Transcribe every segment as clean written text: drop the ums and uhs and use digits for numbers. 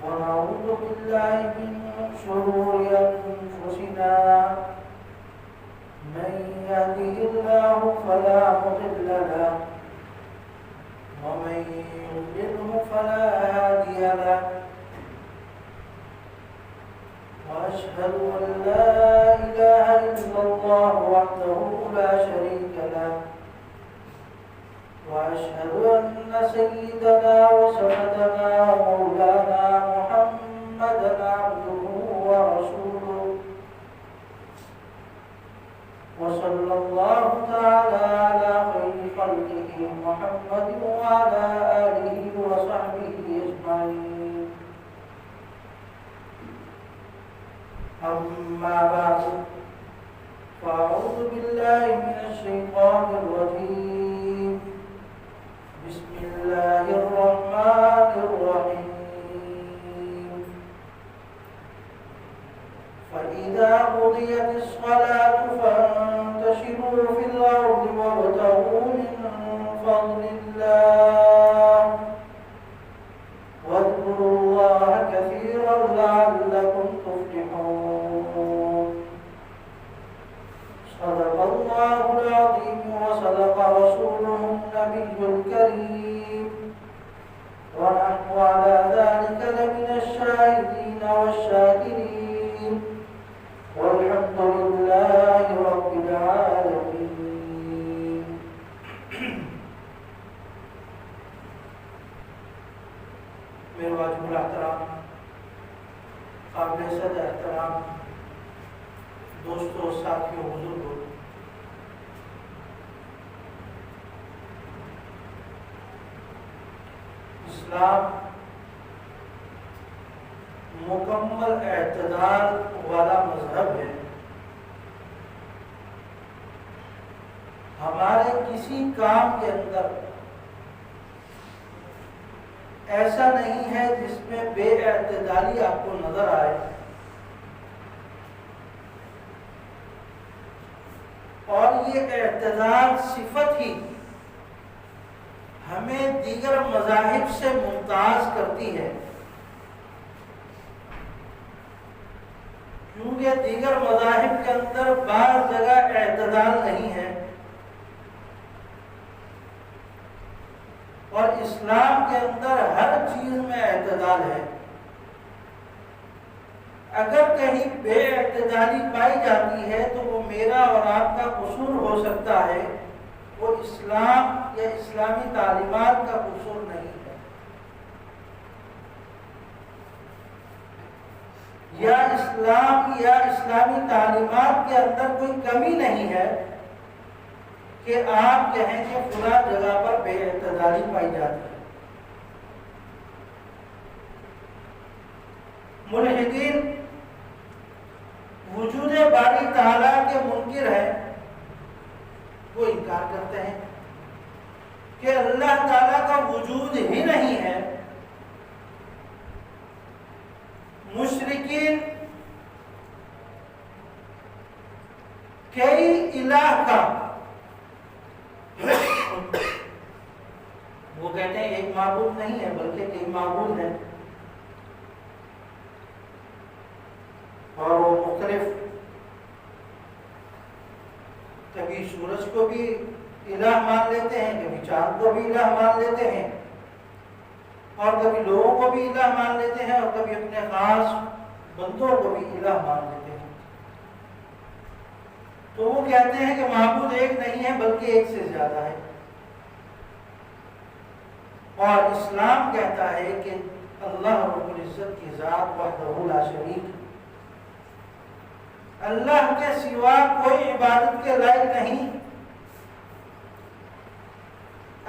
ونعوذ بالله من شرور أنفسنا من يهده الله فلا مضل له ومن يضلله فلا هادي له وأشهد أن لا إله إلا الله وحده لا شريك له وأشهد أن سيدنا وسندنا ومولانا محمدا عبده ورسوله وصلى الله تعالى على خير خلقه محمد وعلى آله وصحبه أجمعين. أما بعد فأعوذ بالله من الشيطان الرجيم. بسم الله الرحمن الرحيم. فإذا قضيت الصلاة فانتشروا في الأرض وابتغوا من فضل الله واذكروا الله كثيرا لعلكم تفلحون. صدق الله العظيم وصدق رسوله النبي الكريم ونحن على ذلك لمن الشاهدين والشاكرين والحمد لله رب العالمين. میرے واجب الاحترام قابل صد احترام دوستوں ساتھیوں بزرگوں، اسلام مکمل اعتدال والا مذہب ہے. ہمارے کسی کام کے اندر ایسا نہیں ہے جس میں بے اعتدالی آپ کو نظر آئے، اور یہ اعتدال صفت ہی ہمیں دیگر مذاہب سے ممتاز کرتی ہے، کیونکہ دیگر مذاہب کے اندر بعض جگہ اعتدال نہیں ہے اور اسلام کے اندر ہر چیز میں اعتدال ہے. اگر کہیں بے اعتدالی پائی جاتی ہے تو وہ میرا اور آپ کا قصور ہو سکتا ہے، وہ اسلام یا اسلامی تعلیمات کا قصور نہیں ہے. یا اسلام یا اسلامی تعلیمات کے اندر کوئی کمی نہیں ہے کہ آپ کہیں کہ فلاں جگہ پر بے اعتدالی پائی جاتی ہے. ملحدین وجود باری تعالیٰ کے منکر ہیں، وہ انکار کرتے ہیں کہ اللہ تعالیٰ کا وجود ہی نہیں ہے. مشرکین کئی الہ کا وہ کہتے ہیں ایک معبود نہیں ہے بلکہ کئی معبود ہیں، اور وہ مختلف، کبھی سورج کو بھی الہ مان لیتے ہیں، کبھی چاند کو بھی الہ مان لیتے ہیں، اور کبھی لوگوں کو بھی الہ مان لیتے ہیں، اور کبھی اپنے خاص بندوں کو بھی الہ مان لیتے ہیں. تو وہ کہتے ہیں کہ معبود ایک نہیں ہے بلکہ ایک سے زیادہ ہے. اور اسلام کہتا ہے کہ اللہ رب العزت کی ذات وحدہ لا شریک، اللہ کے سوا کوئی عبادت کے لائق نہیں.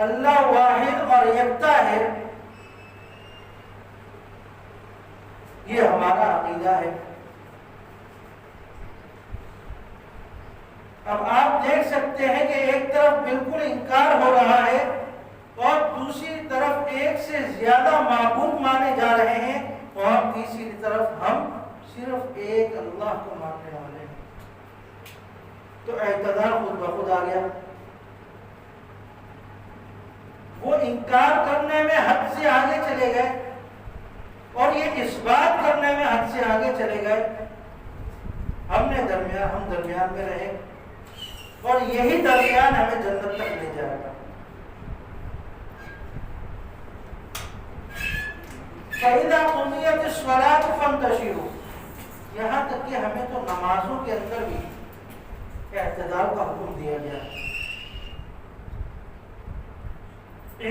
اللہ واحد اور یکتا ہے، یہ ہمارا عقیدہ ہے. اب آپ دیکھ سکتے ہیں کہ ایک طرف بالکل انکار ہو رہا ہے اور دوسری طرف ایک سے زیادہ معبود مانے جا رہے ہیں، اور تیسری طرف ہم صرف ایک اللہ کو ماننے والے ہیں. تو اعتدال خود بخود آ گیا. وہ انکار کرنے میں حد سے آگے چلے گئے اور یہ اس بات کرنے میں حد سے آگے چلے گئے، ہم درمیان میں رہے اور یہی درمیان ہمیں جنت تک لے جائے گا۔ فَإِذَا قُضِيَتِ الصَّلَاةُ فَانتَشِرُوا، یہاں تک کہ ہمیں تو نمازوں کے اندر بھی اعتدال کا حکم دیا گیا ہے،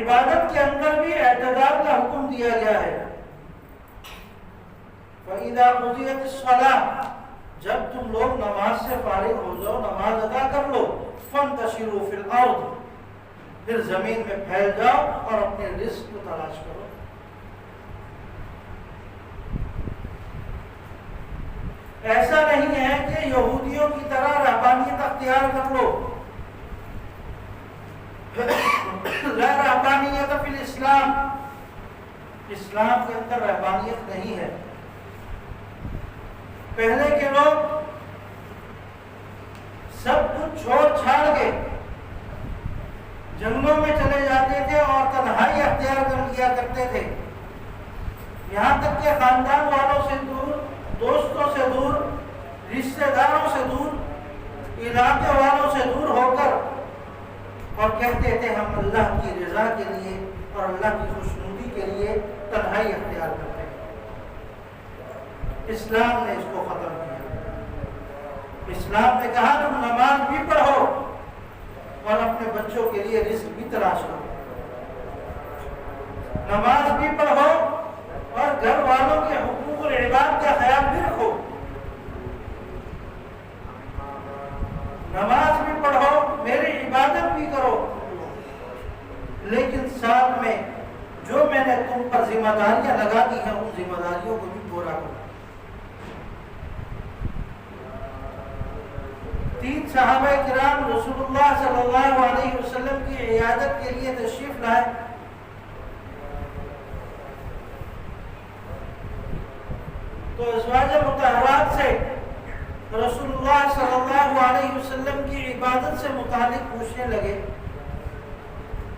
عبادت کے اندر بھی اعتدال کا حکم دیا گیا ہے۔ فَإِذَا قُضِيَتِ الصَّلَاةُ، جب تم لوگ نماز سے فارغ ہو جاؤ، نماز ادا کر لو، فَانتَشِرُوا فِي الْأَرْضِ، پھر زمین میں پھیل جاؤ اور اپنے رزق کو تلاش کرو۔ ایسا نہیں ہے کہ یہودیوں کی طرح رہبانیت اختیار کر لو، لا رہبانیت فی الاسلام، اسلام کے اندر رہبانیت نہیں ہے۔ پہلے کے لوگ سب کچھ چھوڑ چھاڑ کے جنگلوں میں چلے جاتے تھے اور تنہائی اختیار کر لیا کرتے تھے، یہاں تک کہ خاندان والوں سے دور، دوستوں سے دور، رشتہ داروں سے دور، علاقے والوں سے دور ہو کر، اور کہتے تھے ہم اللہ کی رضا کے لیے اور اللہ کی خوشنودی کے لیے تنہائی اختیار کرتے ہیں۔ اسلام نے اس کو ختم کیا۔ اسلام نے کہا تم نماز بھی پڑھو اور اپنے بچوں کے لیے رزق بھی تلاش کرو، نماز بھی پڑھو اور گھر والوں کے حقوق العباد کا خیال بھی رکھو، نماز بھی پڑھو، میری عبادت بھی کرو، لیکن ساتھ میں جو میں نے تم پر ذمہ داریاں لگا دی ہیں ان ذمہ داریوں کو بھی پورا کرو۔ 3 صحابہ کرام رسول اللہ صلی اللہ علیہ وسلم کی عیادت کے لیے تشریف لائے، تو ازواج مطہرات سے رسول اللہ صلی اللہ علیہ وسلم کی عبادت سے متعلق پوچھنے لگے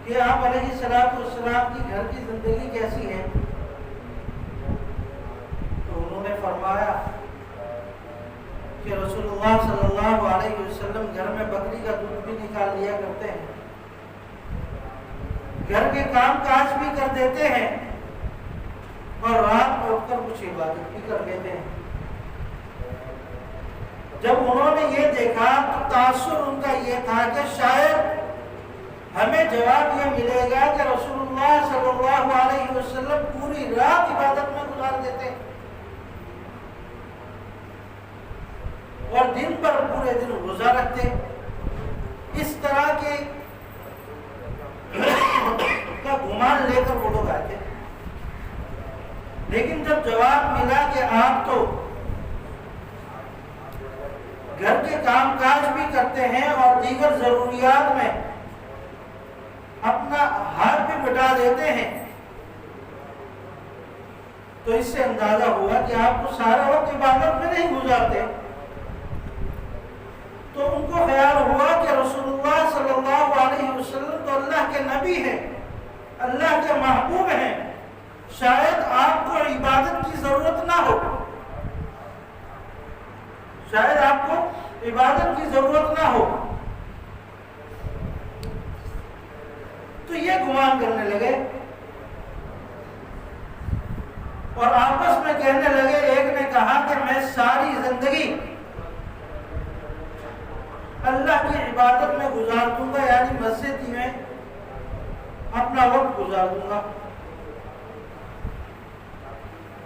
کہ آپ علیہ السلام کی گھر کی زندگی کیسی ہے؟ تو انہوں نے فرمایا کہ رسول اللہ صلی اللہ علیہ وسلم گھر میں بکری کا دودھ بھی نکال لیا کرتے ہیں، گھر کے کام کاج بھی کر دیتے ہیں اور رات میں اٹھ کر کچھ عبادت بھی کر لیتے ہیں۔ جب انہوں نے یہ دیکھا تو تاثر ان کا یہ تھا کہ شاید ہمیں جواب یہ ملے گا کہ رسول اللہ صلی اللہ علیہ وسلم پوری رات عبادت میں گزار دیتے اور دن پر پورے دن روزہ رکھتے، اس طرح کے کا گمان لے کر وہ لوگ آئے تھے۔ لیکن جب جواب ملا کہ آپ تو گھر کے کام کاج بھی کرتے ہیں اور دیگر ضروریات میں اپنا ہاتھ بھی بٹا دیتے ہیں، تو اس سے اندازہ ہوا کہ آپ کو سارا وقت عبادت میں نہیں گزارتے۔ تو ان کو خیال ہوا کہ رسول اللہ صلی اللہ علیہ وسلم تو اللہ کے نبی ہیں، اللہ کے محبوب ہیں، شاید آپ کو عبادت کی ضرورت نہ ہو، شاید آپ کو عبادت کی ضرورت نہ ہو۔ تو یہ گمان کرنے لگے اور آپس میں کہنے لگے، ایک نے کہا کہ میں ساری زندگی اللہ کی عبادت میں گزار دوں گا، یعنی مسجد میں اپنا وقت گزار دوں گا۔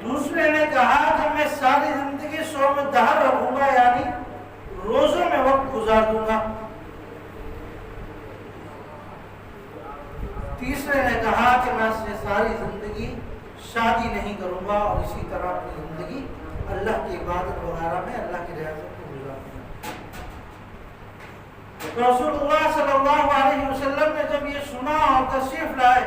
دوسرے نے کہا کہ میں ساری زندگی صوم دہر رکھوں گا، یعنی روزوں میں وقت گزار دوں گا۔ تیسرے نے کہا کہ میں ساری زندگی شادی نہیں کروں گا اور اسی طرح اپنی زندگی اللہ کی عبادت وغیرہ میں اللہ کی ریاست کو گزار دوں گا۔ رسول اللہ صلی اللہ علیہ وسلم نے جب یہ سنا اور تشریف لائے،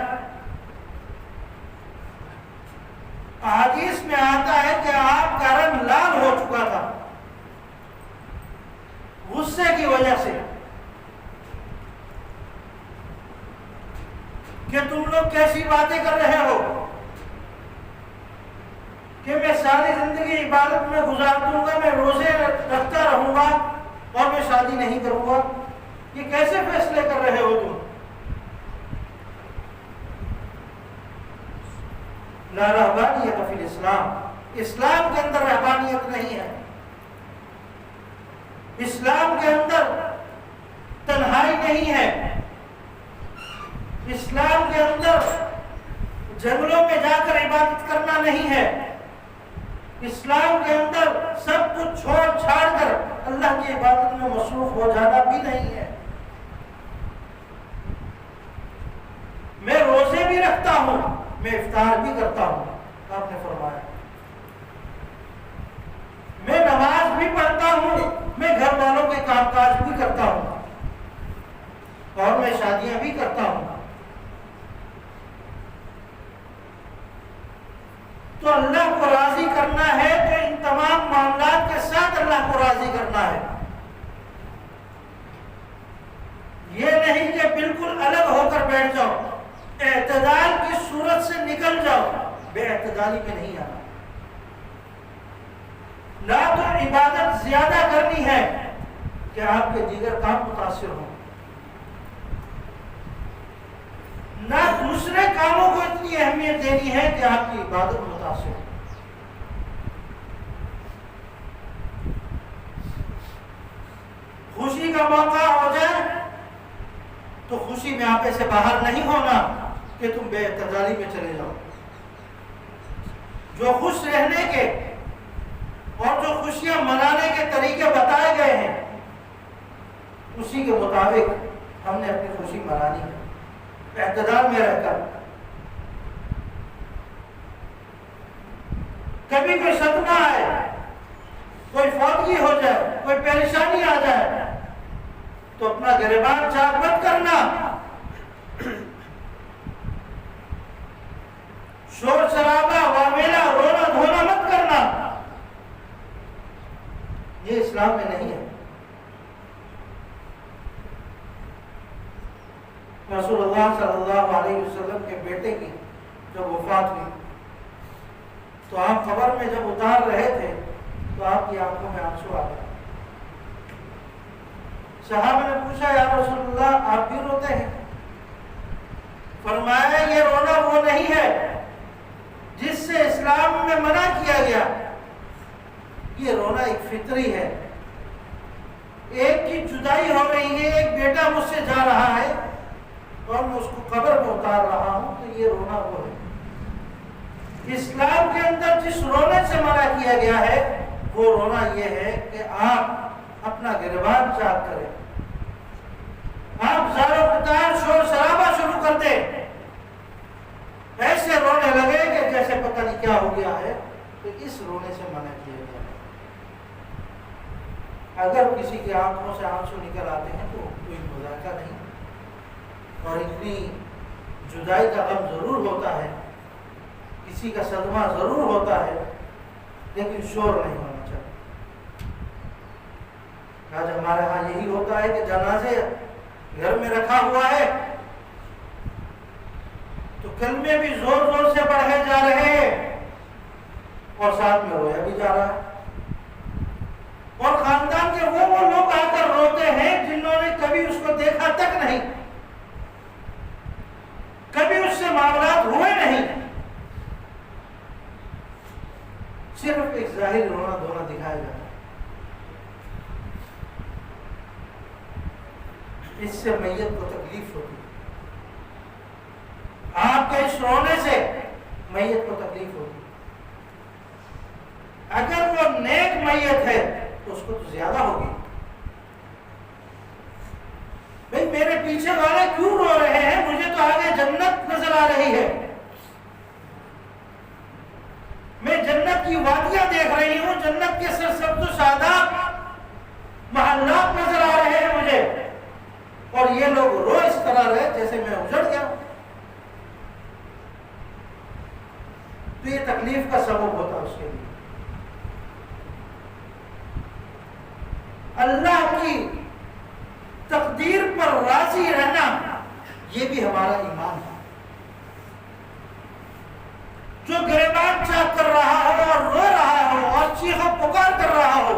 احادیث میں آتا ہے کہ آپ کا رنگ لال ہو چکا تھا غصے کی وجہ سے کہ تم لوگ کیسی باتیں کر رہے ہو کہ ساری زندگی عبادت میں گزار دوں گا، میں روزے رکھتا رہوں گا اور میں شادی نہیں کروں گا؟ یہ کیسے فیصلے کر رہے ہو تم؟ لا رہبانیت فی الاسلام، اسلام کے اندر رہبانیت نہیں ہے، اسلام کے اندر تنہائی نہیں ہے، اسلام کے اندر جنگلوں میں جا کر عبادت کرنا نہیں ہے، اسلام کے اندر سب کچھ چھوڑ چھاڑ کر اللہ کی عبادت میں مصروف ہو جانا بھی نہیں ہے۔ میں روزے بھی رکھتا ہوں، میں افطار بھی کرتا ہوں، آپ نے فرمایا، میں نماز بھی پڑھتا ہوں، میں گھر والوں کے کام کاج بھی کرتا ہوں اور میں شادیاں بھی کرتا ہوں۔ تو اللہ کو راضی کرنا ہے تو ان تمام معاملات کے ساتھ اللہ کو راضی کرنا ہے، یہ نہیں کہ بالکل الگ ہو کر بیٹھ جاؤ، اعتدال کی صورت سے نکل جاؤ، بے اعتدالی میں نہیں آنا۔ نہ تو عبادت زیادہ کرنی ہے کہ آپ کے دیگر کام متاثر ہوں، نہ دوسرے کاموں کو اتنی اہمیت دینی ہے کہ آپ کی عبادت متاثر ہو۔ خوشی کا موقع ہو جائے تو خوشی میں آپے سے باہر نہیں ہونا کہ تم بے اعتدالی میں چلے جاؤ۔ جو خوش رہنے کے اور جو خوشیاں منانے کے طریقے بتائے گئے ہیں اسی کے مطابق ہم نے اپنی خوشی منانی ہے، اعتدال میں رہ کر۔ کبھی کوئی صدمہ آئے، کوئی فوتگی ہو جائے، کوئی پریشانی آ جائے تو اپنا گریبان چاک مت کرنا، شور شرابہ وامیلا رونا دھونا مت کرنا، یہ اسلام میں نہیں ہے۔ رسول اللہ صلی اللہ علیہ وسلم کے بیٹے کی جب وفات ہوئی تو آپ قبر میں جب اتار رہے تھے تو آپ کی آنکھوں میں آنسو آ گئے۔ صحابہ نے پوچھا یا رسول اللہ آپ بھی روتے ہیں؟ فرمایا یہ رونا وہ نہیں ہے جس سے اسلام میں منع کیا گیا، یہ رونا ایک فطری ہے۔ ایک کی جدائی ہو رہی ہے، ایک بیٹا مجھ سے جا رہا ہے اور میں اس کو قبر میں اتار رہا ہوں، تو یہ رونا وہ ہے۔ اسلام کے اندر جس رونے سے منع کیا گیا ہے وہ رونا یہ ہے کہ آپ اپنا گریبان چاک کریں، آپ زار و قطار شور شرابہ شروع کر دیں، ایسے رونے لگے کہ جیسے پتہ نہیں کیا ہو گیا ہے، تو اس رونے سے منع کیا گیا ہے۔ اگر کسی کی آنکھوں سے آنسو نکل آتے ہیں تو کوئی مذاکرہ نہیں، اور اتنی جدائی کا غم ضرور ہوتا ہے، کسی کا صدمہ ضرور ہوتا ہے، لیکن شور نہیں ہونا چاہیے۔ آج ہمارے ہاں یہی ہوتا ہے کہ جنازے گھر میں رکھا ہوا ہے تو کلمے بھی زور زور سے پڑھے جا رہے ہیں اور ساتھ میں رویا بھی جا رہا ہے، اور خاندان کے وہ لوگ آ کر روتے ہیں جنہوں نے کبھی اس کو دیکھا تک نہیں، کبھی اس سے معاملات ہوئے نہیں، صرف ایک ظاہر رونا دھونا دکھایا جاتا ہے۔ اس سے میت کو تکلیف ہوتی ہے، آپ کے اس رونے سے میت کو تکلیف ہوتی ہے۔ اگر وہ نیک میت ہے تو اس کو تو زیادہ ہوگی۔ بھئی میرے پیچھے والے کیوں رو رہے ہیں؟ مجھے تو آگے جنت نظر آ رہی ہے، میں جنت کی وادیاں دیکھ رہی ہوں، جنت کے سرسبز و شاداب محلات نظر آ رہے ہیں مجھے، اور یہ لوگ رو اس طرح رہے جیسے میں اجڑ گیا۔ تو یہ تکلیف کا سبب ہوتا اس کے لیے۔ اللہ کی تقدیر پر راضی رہنا یہ بھی ہمارا ایمان ہے۔ جو گریبان چاک کر رہا ہو اور رو چیخ و پکار کر رہا ہو،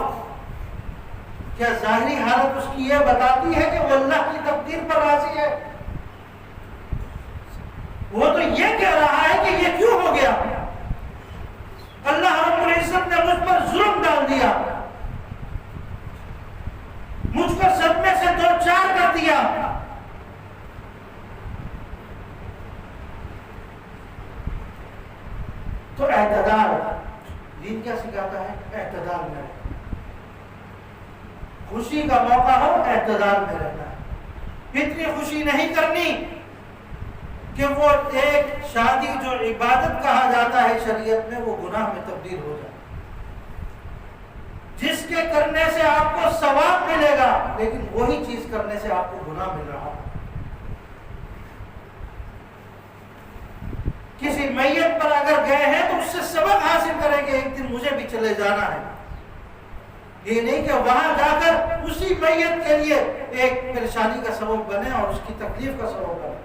کیا ظاہری حالت اس کی یہ بتاتی ہے کہ وہ اللہ کی تقدیر پر راضی ہے؟ وہ تو یہ کہہ رہا ہے کہ یہ کیوں ہو گیا، اللہ رب العزت نے مجھ پر ظلم ڈال دیا، مجھ کو صدمے سے دو چار کر دیا۔ تو اعتدال، دین کیا سکھاتا ہے؟ اعتدال میں رہنا، خوشی کا موقع ہو اعتدال میں رہنا ہے، اتنی خوشی نہیں کرنی کہ وہ ایک شادی جو عبادت کہا جاتا ہے شریعت میں وہ گناہ میں تبدیل ہو جائے، جس کے کرنے سے آپ کو ثواب ملے گا لیکن وہی چیز کرنے سے آپ کو گناہ مل رہا ہے۔ کسی میت پر اگر گئے ہیں تو اس سے سبق حاصل کریں کہ ایک دن مجھے بھی چلے جانا ہے، یہ نہیں کہ وہاں جا کر اسی میت کے لیے ایک پریشانی کا سبب بنے اور اس کی تکلیف کا سبب بنے۔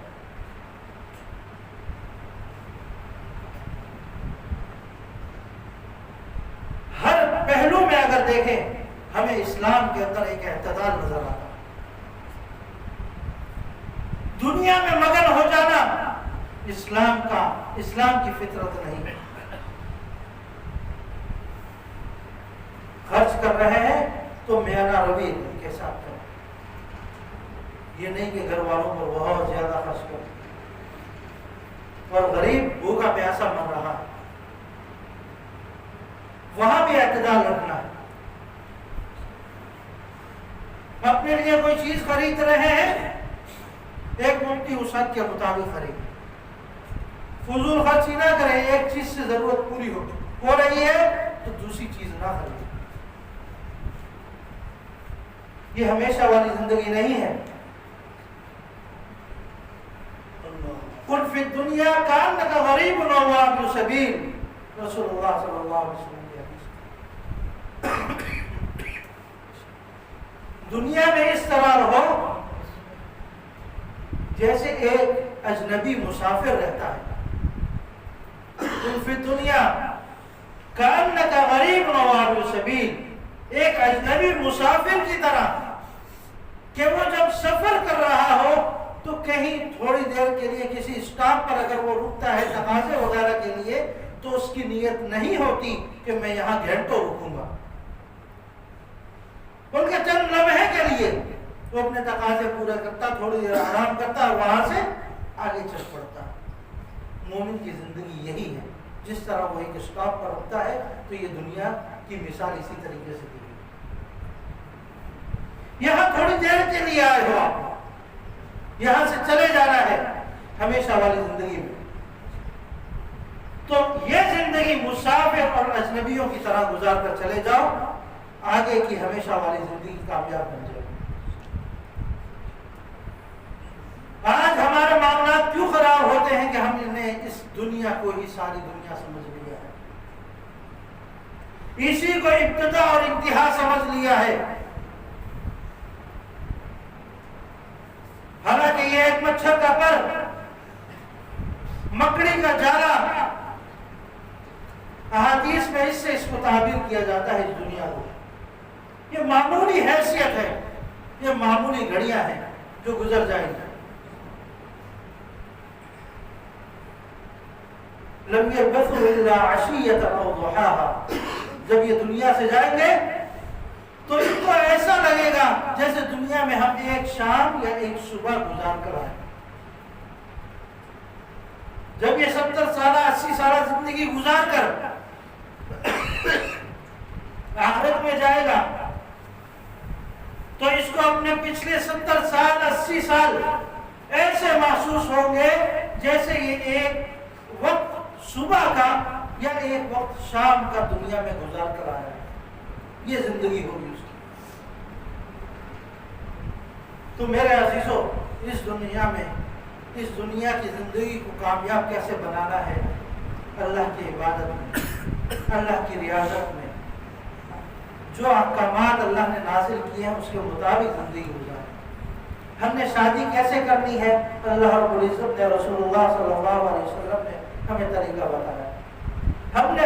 ہر پہلو میں اگر دیکھیں ہمیں اسلام کے اندر ایک اعتدال نظر آتا ہے۔ دنیا میں مگن ہو جانا اسلام کی فطرت نہیں ہے۔ خرچ کر رہے ہیں تو میانہ روی ان کے ساتھ کریں، یہ نہیں کہ گھر والوں پر بہت زیادہ خرچ کریں، اور غریب بھوکا پیاسا مر رہا ہے وہاں بھی اعتدال رکھنا ہے۔ اپنے لیے کوئی چیز خرید رہے ہیں، ایک ممکن وسعت کے مطابق خرید، فضول خرچی نہ کریں، ایک چیز سے ضرورت پوری ہو رہی ہے تو دوسری چیز نہ خریدیں، یہ ہمیشہ والی زندگی نہیں ہے۔ قل فی الدنیا کانک غریب او عابر سبیل، رسول اللہ صلی اللہ علیہ وسلم کی حدیث۔ دنیا میں اس طرح رہو جیسے ایک اجنبی مسافر رہتا ہے۔ قل فی الدنیا کانک غریب او عابر سبیل، ایک اجنبی مسافر کی طرح کہ وہ جب سفر کر رہا ہو تو کہیں تھوڑی دیر کے لیے کسی اسٹاپ پر اگر وہ رکتا ہے تقاضے وغیرہ کے لیے تو اس کی نیت نہیں ہوتی کہ میں یہاں گھنٹوں رکوں گا، بلکہ چند لمحے کے لیے وہ اپنے تقاضے پورے کرتا، تھوڑی دیر آرام کرتا اور وہاں سے آگے چل پڑتا۔ مومن کی زندگی یہی ہے، جس طرح وہ ایک اسٹاپ پر رکتا ہے تو یہ دنیا کی مثال اسی طریقے سے دی۔ یہاں تھوڑی دیر کے لیے آئے ہو آپ، یہاں سے چلے جانا ہے ہمیشہ والی زندگی میں، تو یہ زندگی مسافر اور اجنبیوں کی طرح گزار کر چلے جاؤ، آگے کی ہمیشہ والی زندگی کامیاب بن جائے۔ آج ہمارے معاملات کیوں خراب ہوتے ہیں کہ ہم نے اس دنیا کو ہی ساری دنیا سمجھ لیا ہے، اسی کو ابتدا اور انتہا سمجھ لیا ہے، حالانکہ یہ ایک مچھر کا پر، مکڑی کا جالا، احادیث میں اس کو تعبیر کیا جاتا ہے اس دنیا کو۔ یہ معمولی حیثیت ہے، یہ معمولی گھڑیاں ہیں جو گزر جائیں گی۔ لم يلبثوا الا عشية او ضحاها، جب یہ دنیا سے جائیں گے تو ان کو ایسا لگے گا جیسے دنیا میں ہم ایک شام یا ایک صبح گزار کر آئے۔ جب یہ 70 سالہ 80 سالہ زندگی گزار کر آخرت میں جائے گا تو اس کو اپنے پچھلے 70 سال 80 سال ایسے محسوس ہوں گے جیسے یہ ایک وقت صبح کا یا ایک وقت شام کا دنیا میں گزار کر آیا ہے، یہ زندگی ہوگی اس کی۔ تو میرے عزیزو، اس دنیا میں، اس دنیا کی زندگی کو کامیاب کیسے بنانا ہے؟ اللہ کی عبادت میں، اللہ کی ریاضت میں، جو احکامات اللہ نے نازل کیے ہیں اس کے مطابق زندگی گزاریں۔ ہم نے شادی کیسے کرنی ہے؟ اللہ رب العزت نے، رسول اللہ صلی اللہ علیہ وسلم نے ہمیں طریقہ بتایا۔ ہم نے